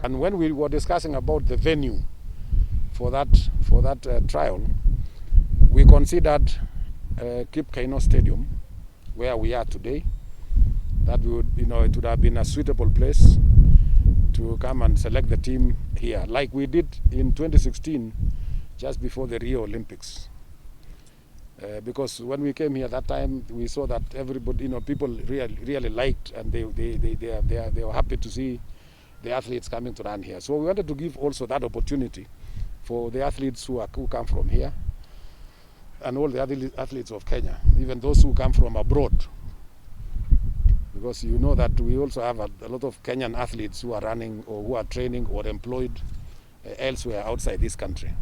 And when we were discussing about the venue for that trial, we considered Kipchoge Stadium, where we are today. That would, it would have been a suitable place to come and select the team here, like we did in 2016, just before the Rio Olympics. Because when we came here that time, we saw that everybody, people really liked, and they were happy to see the athletes coming to run here. So we wanted to give also that opportunity for the athletes who come from here, and all the other athletes of Kenya, even those who come from abroad. Because you know that we also have a lot of Kenyan athletes who are running or who are training or employed elsewhere outside this country.